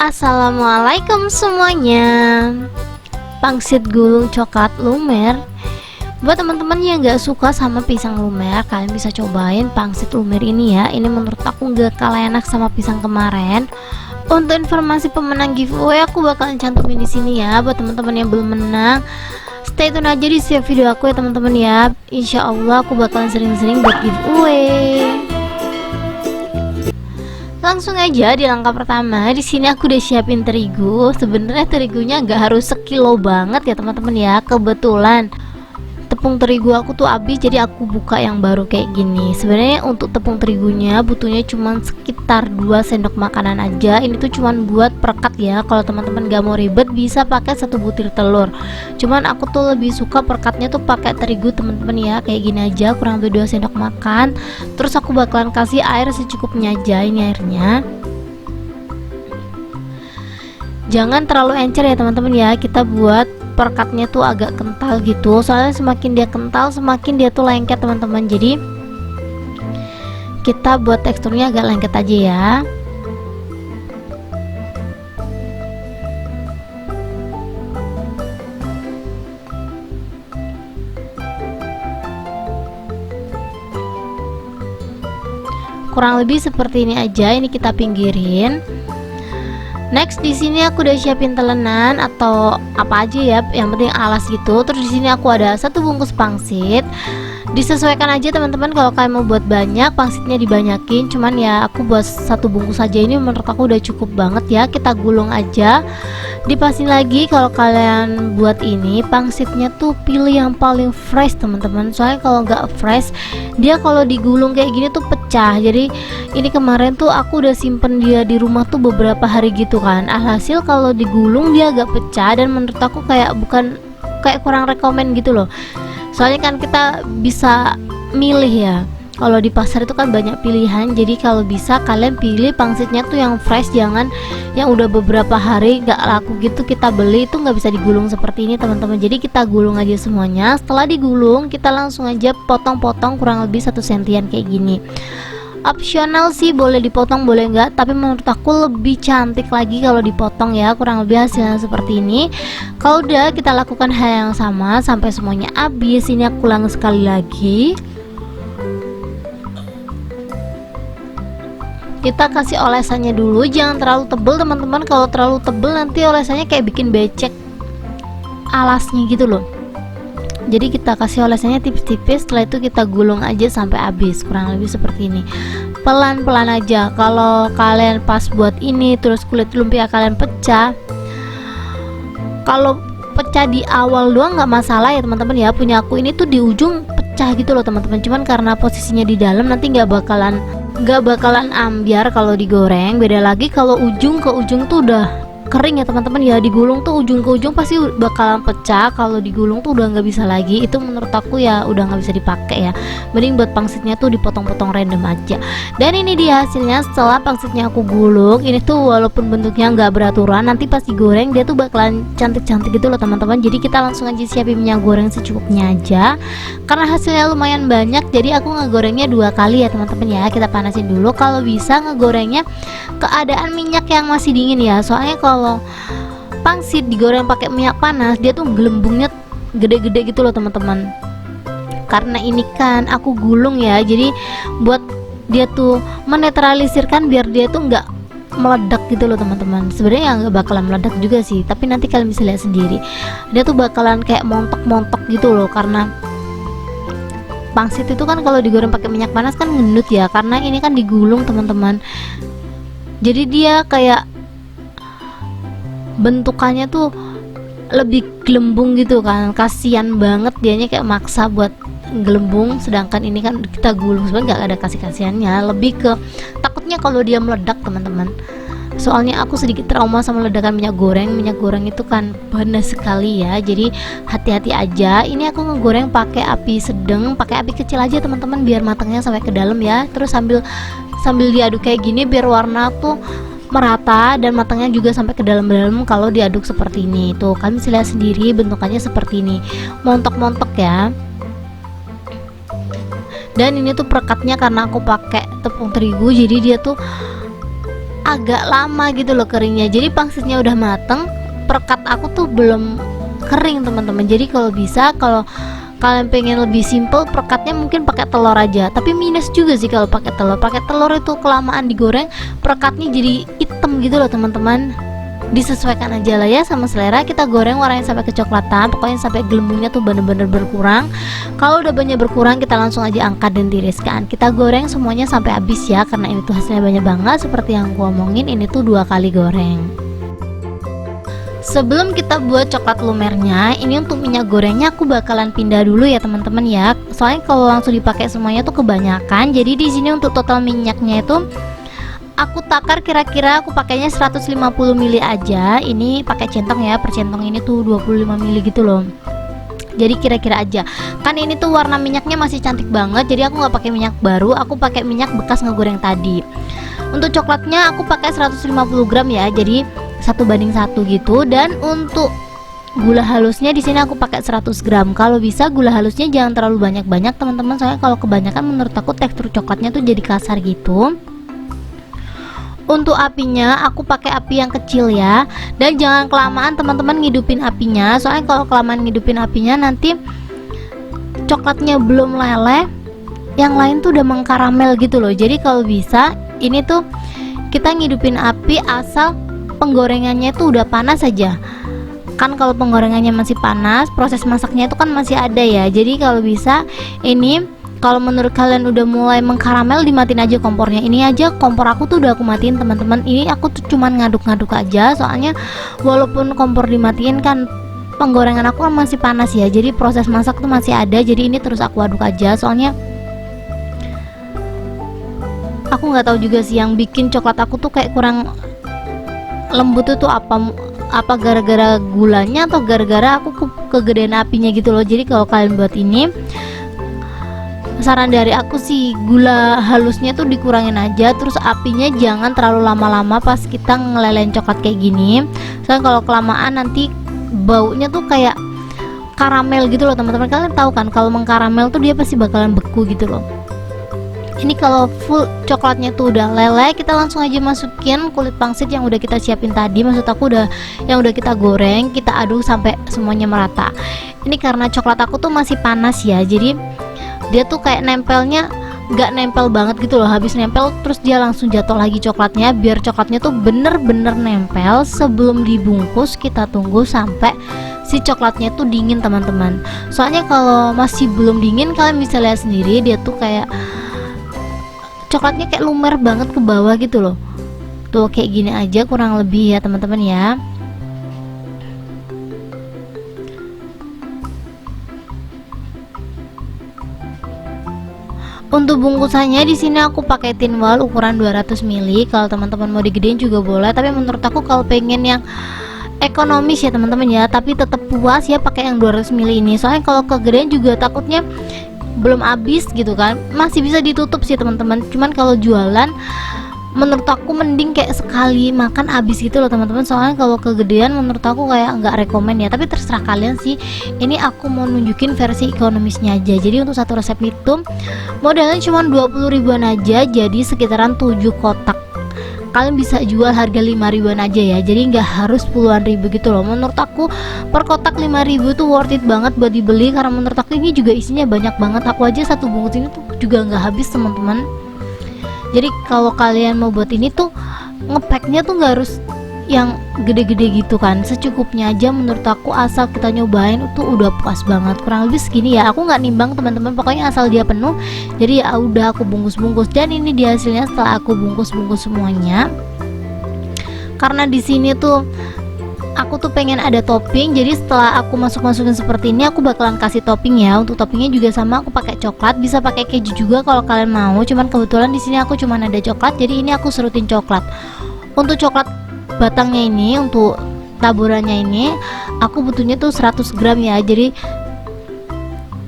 Assalamualaikum semuanya. Pangsit gulung coklat lumer. Buat teman-teman yang gak suka sama pisang lumer, kalian bisa cobain pangsit lumer ini ya. Ini menurut aku gak kalah enak sama pisang kemarin. Untuk informasi pemenang giveaway aku bakalan cantumin di sini ya. Buat teman-teman yang belum menang, stay tune aja di setiap video aku ya teman-teman ya. Insya Allah aku bakalan sering-sering buat giveaway. Langsung aja di langkah pertama. Di sini aku udah siapin terigu. Sebenarnya terigunya nggak harus sekilo banget ya teman-teman ya. Kebetulan tepung terigu aku tuh habis, jadi aku buka yang baru kayak gini. Sebenarnya untuk tepung terigunya butuhnya cuma sekitar 2 sendok makanan aja. Ini tuh cuman buat perekat ya. Kalau teman-teman gak mau ribet bisa pakai 1 butir telur. Cuman aku tuh lebih suka perekatnya tuh pakai terigu teman-teman ya. Kayak gini aja, kurang lebih 2 sendok makan. Terus aku bakalan kasih air secukupnya aja. Ini airnya jangan terlalu encer ya teman-teman ya. Kita buat perekatnya tuh agak kental gitu, soalnya semakin dia kental semakin dia tuh lengket teman-teman. Jadi kita buat teksturnya agak lengket aja ya. Kurang lebih seperti ini aja. Ini kita pinggirin. Next di sini aku udah siapin telenan atau apa aja ya, yang penting alas gitu. Terus di sini aku ada 1 bungkus pangsit. Disesuaikan aja teman-teman, kalau kalian mau buat banyak pangsitnya dibanyakin. Cuman ya aku buat 1 bungkus aja, ini menurut aku udah cukup banget ya. Kita gulung aja. Dipasin lagi kalau kalian buat ini pangsitnya tuh pilih yang paling fresh teman-teman. Soalnya kalau nggak fresh dia kalau digulung kayak gini tuh pecah. Jadi ini kemarin tuh aku udah simpen dia di rumah tuh beberapa hari gitu kan. Alhasil kalau digulung dia agak pecah dan menurut aku kayak kurang rekomen gitu loh. Soalnya kan kita bisa milih ya. Kalau di pasar itu kan banyak pilihan. Jadi kalau bisa kalian pilih pangsitnya tuh yang fresh, jangan yang udah beberapa hari gak laku gitu kita beli, itu nggak bisa digulung seperti ini teman-teman. Jadi kita gulung aja semuanya. Setelah digulung kita langsung aja potong-potong kurang lebih 1 sentian kayak gini. Opsional sih, boleh dipotong boleh enggak, tapi menurut aku lebih cantik lagi kalau dipotong ya. Kurang lebih hasilnya seperti ini. Kalau udah kita lakukan hal yang sama sampai semuanya habis. Ini aku ulang sekali lagi. Kita kasih olesannya dulu, jangan terlalu tebel teman-teman. Kalau terlalu tebel nanti olesannya kayak bikin becek alasnya gitu loh. Jadi kita kasih olesannya tipis-tipis. Setelah itu kita gulung aja sampai habis, kurang lebih seperti ini. Pelan-pelan aja. Kalau kalian pas buat ini terus kulit lumpia kalian pecah, kalau pecah di awal doang nggak masalah ya teman-teman ya. Punya aku ini tuh di ujung pecah gitu loh teman-teman. Cuman karena posisinya di dalam nanti nggak bakalan ambiar kalau digoreng. Beda lagi kalau ujung ke ujung tuh udah kering ya teman-teman ya. Digulung tuh ujung ke ujung pasti bakalan pecah. Kalau digulung tuh udah nggak bisa lagi. Itu menurut aku ya udah nggak bisa dipakai ya. Mending buat pangsitnya tuh dipotong-potong random aja. Dan ini dia hasilnya setelah pangsitnya aku gulung. Ini tuh walaupun bentuknya nggak beraturan, nanti pas digoreng dia tuh bakalan cantik-cantik gitu loh teman-teman. Jadi kita langsung aja siapin minyak goreng secukupnya aja. Karena hasilnya lumayan banyak, jadi aku ngegorengnya 2 kali ya teman-teman ya. Kita panasin dulu, kalau bisa ngegorengnya keadaan minyak yang masih dingin ya. Soalnya kalau pangsit digoreng pakai minyak panas dia tuh gelembungnya gede-gede gitu loh teman-teman. Karena ini kan aku gulung ya, jadi buat dia tuh menetralisirkan biar dia tuh nggak meledak gitu loh teman-teman. Sebenarnya nggak bakalan meledak juga sih, tapi nanti kalian bisa lihat sendiri. Dia tuh bakalan kayak montok-montok gitu loh, karena pangsit itu kan kalau digoreng pakai minyak panas kan ngendut ya. Karena ini kan digulung teman-teman, jadi dia kayak bentukannya tuh lebih gelembung gitu kan. Kasian banget dianya kayak maksa buat gelembung, sedangkan ini kan kita gulung. Sebenarnya nggak ada kasih-kasihannya, lebih ke takutnya kalau dia meledak teman-teman. Soalnya aku sedikit trauma sama ledakan minyak goreng. Minyak goreng itu kan panas sekali ya, jadi hati-hati aja. Ini aku ngegoreng pakai api sedang, pakai api kecil aja teman-teman biar matangnya sampai ke dalam ya. Terus sambil diaduk kayak gini biar warna tuh merata dan matangnya juga sampai ke dalam-dalam. Kalau diaduk seperti ini tuh kalian bisa lihat sendiri bentukannya seperti ini, montok-montok ya. Dan ini tuh perekatnya karena aku pakai tepung terigu, jadi dia tuh agak lama gitu loh keringnya. Jadi pangsitnya udah mateng, perekat aku tuh belum kering teman-teman. Jadi kalau bisa, kalau kalian pengen lebih simple, perekatnya mungkin pakai telur aja. Tapi minus juga sih kalau pakai telur. Pakai telur itu kelamaan digoreng, perekatnya jadi hitam gitu loh teman-teman. Disesuaikan aja lah ya sama selera. Kita goreng warnanya sampai kecoklatan, pokoknya sampai gelembungnya tuh bener-bener berkurang. Kalau udah banyak berkurang, kita langsung aja angkat dan tiriskan. Kita goreng semuanya sampai habis ya, karena ini tuh hasilnya banyak banget. Seperti yang gua omongin, ini tuh 2 kali goreng. Sebelum kita buat coklat lumernya, ini untuk minyak gorengnya aku bakalan pindah dulu ya teman-teman ya. Soalnya kalau langsung dipakai semuanya tuh kebanyakan. Jadi di sini untuk total minyaknya itu aku takar kira-kira aku pakainya 150 ml aja. Ini pakai centong ya, per centong ini tuh 25 ml gitu loh. Jadi kira-kira aja. Kan ini tuh warna minyaknya masih cantik banget. Jadi aku nggak pakai minyak baru, aku pakai minyak bekas ngegoreng tadi. Untuk coklatnya aku pakai 150 gram ya. Jadi 1:1 gitu. Dan untuk gula halusnya di sini aku pakai 100 gram. Kalau bisa gula halusnya jangan terlalu banyak-banyak teman-teman, soalnya kalau kebanyakan menurut aku tekstur coklatnya tuh jadi kasar gitu. Untuk apinya aku pakai api yang kecil ya, dan jangan kelamaan teman-teman ngidupin apinya, soalnya kalau kelamaan ngidupin apinya nanti coklatnya belum leleh, yang lain tuh udah mengkaramel gitu loh. Jadi kalau bisa ini tuh kita ngidupin api asal penggorengannya itu udah panas aja. Kan kalau penggorengannya masih panas, proses masaknya itu kan masih ada ya. Jadi kalau bisa ini, kalau menurut kalian udah mulai mengkaramel, dimatiin aja kompornya. Ini aja kompor aku tuh udah aku matiin teman-teman. Ini aku tuh cuman ngaduk-ngaduk aja, soalnya walaupun kompor dimatiin kan penggorengan aku kan masih panas ya. Jadi proses masak tuh masih ada. Jadi ini terus aku aduk aja, soalnya aku nggak tahu juga sih yang bikin coklat aku tuh kayak kurang lembut itu apa gara-gara gulanya atau gara-gara aku kegedean apinya gitu loh. Jadi kalau kalian buat ini, saran dari aku sih gula halusnya tuh dikurangin aja, terus apinya jangan terlalu lama-lama pas kita ngelelein coklat kayak gini. Soalnya kalau kelamaan nanti baunya tuh kayak karamel gitu loh teman-teman. Kalian tahu kan kalau mengkaramel tuh dia pasti bakalan beku gitu loh. Ini kalau full coklatnya tuh udah leleh, kita langsung aja masukin kulit pangsit yang udah kita siapin tadi. Maksud aku yang udah kita goreng, kita aduk sampai semuanya merata. Ini karena coklat aku tuh masih panas ya, jadi dia tuh kayak nempelnya nggak nempel banget gitu loh. Habis nempel terus dia langsung jatuh lagi coklatnya. Biar coklatnya tuh bener-bener nempel, sebelum dibungkus kita tunggu sampai si coklatnya tuh dingin teman-teman. Soalnya kalau masih belum dingin, kalian bisa lihat sendiri dia tuh kayak coklatnya kayak lumer banget ke bawah gitu loh. Tuh kayak gini aja kurang lebih ya teman-teman ya. Untuk bungkusannya di sini aku pakai tin wall ukuran 200 ml. Kalau teman-teman mau digedein juga boleh, tapi menurut aku kalau pengen yang ekonomis ya teman-teman ya, tapi tetap puas ya pakai yang 200 ml ini. Soalnya kalau kegedean juga takutnya belum habis gitu kan, masih bisa ditutup sih teman-teman. Cuman kalau jualan menurut aku mending kayak sekali makan habis gitu loh teman-teman. Soalnya kalau kegedean menurut aku kayak nggak rekomen ya, tapi terserah kalian sih. Ini aku mau nunjukin versi ekonomisnya aja. Jadi untuk satu resep itu modalnya cuma 20 ribuan aja, jadi sekitaran 7 kotak. Kalian bisa jual harga 5 ribuan aja ya, jadi nggak harus puluhan ribu gitu loh. Menurut aku per kotak 5 ribu tuh worth it banget buat dibeli, karena menurut aku ini juga isinya banyak banget. Aku aja satu bungkus ini tuh juga nggak habis teman-teman. Jadi kalau kalian mau buat ini tuh ngepacknya tuh nggak harus yang gede-gede gitu kan, secukupnya aja menurut aku. Asal kita nyobain itu udah puas banget. Kurang lebih segini ya, aku nggak nimbang teman-teman, pokoknya asal dia penuh. Jadi ya udah aku bungkus-bungkus, dan ini dia hasilnya setelah aku bungkus-bungkus semuanya. Karena di sini tuh aku tuh pengen ada topping, jadi setelah aku masukin seperti ini aku bakalan kasih topping ya. Untuk toppingnya juga sama, aku pakai coklat, bisa pakai keju juga kalau kalian mau. Cuman kebetulan di sini aku cuman ada coklat, jadi ini aku serutin coklat. Untuk coklat batangnya ini, untuk taburannya ini aku butuhnya tuh 100 gram ya. Jadi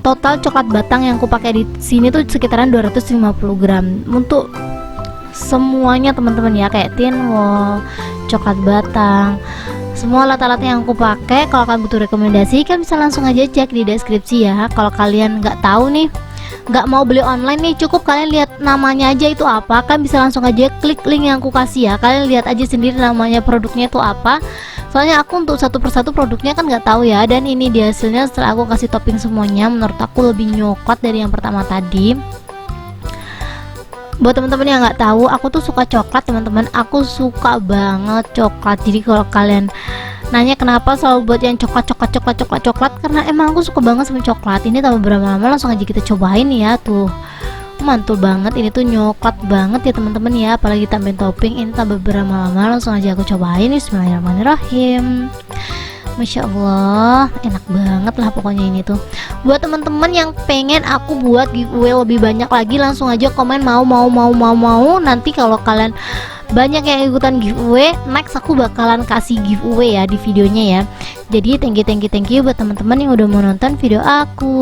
total coklat batang yang aku pakai di sini tuh sekitaran 250 gram untuk semuanya teman-teman ya, kayak tin wall, coklat batang, semua alat-alatnya yang aku pakai. Kalau kalian butuh rekomendasi, kalian bisa langsung aja cek di deskripsi ya. Kalau kalian nggak tahu nih nggak mau beli online nih, cukup kalian lihat namanya aja itu apa. Kalian bisa langsung aja klik link yang aku kasih ya, kalian lihat aja sendiri namanya produknya itu apa. Soalnya aku untuk satu persatu produknya kan nggak tahu ya. Dan ini dia hasilnya setelah aku kasih topping semuanya, menurut aku lebih nyoklat dari yang pertama tadi. Buat teman-teman yang nggak tahu, aku tuh suka coklat teman-teman, aku suka banget coklat. Jadi kalau kalian nanya kenapa selalu buat yang coklat, karena emang aku suka banget sama coklat. Ini tambah berapa lama, langsung aja kita cobain ya. Tuh mantul banget, ini tuh nyoklat banget ya teman-teman ya, apalagi tambahin topping. Ini tambah berapa lama, langsung aja aku cobain. Bismillahirrahmanirrahim. Masya Allah, enak banget lah pokoknya ini tuh. Buat teman-teman yang pengen aku buat giveaway lebih banyak lagi, langsung aja komen mau. Nanti kalau kalian banyak yang ikutan giveaway, next aku bakalan kasih giveaway ya di videonya ya. Jadi thank you buat teman-teman yang udah mau nonton video aku.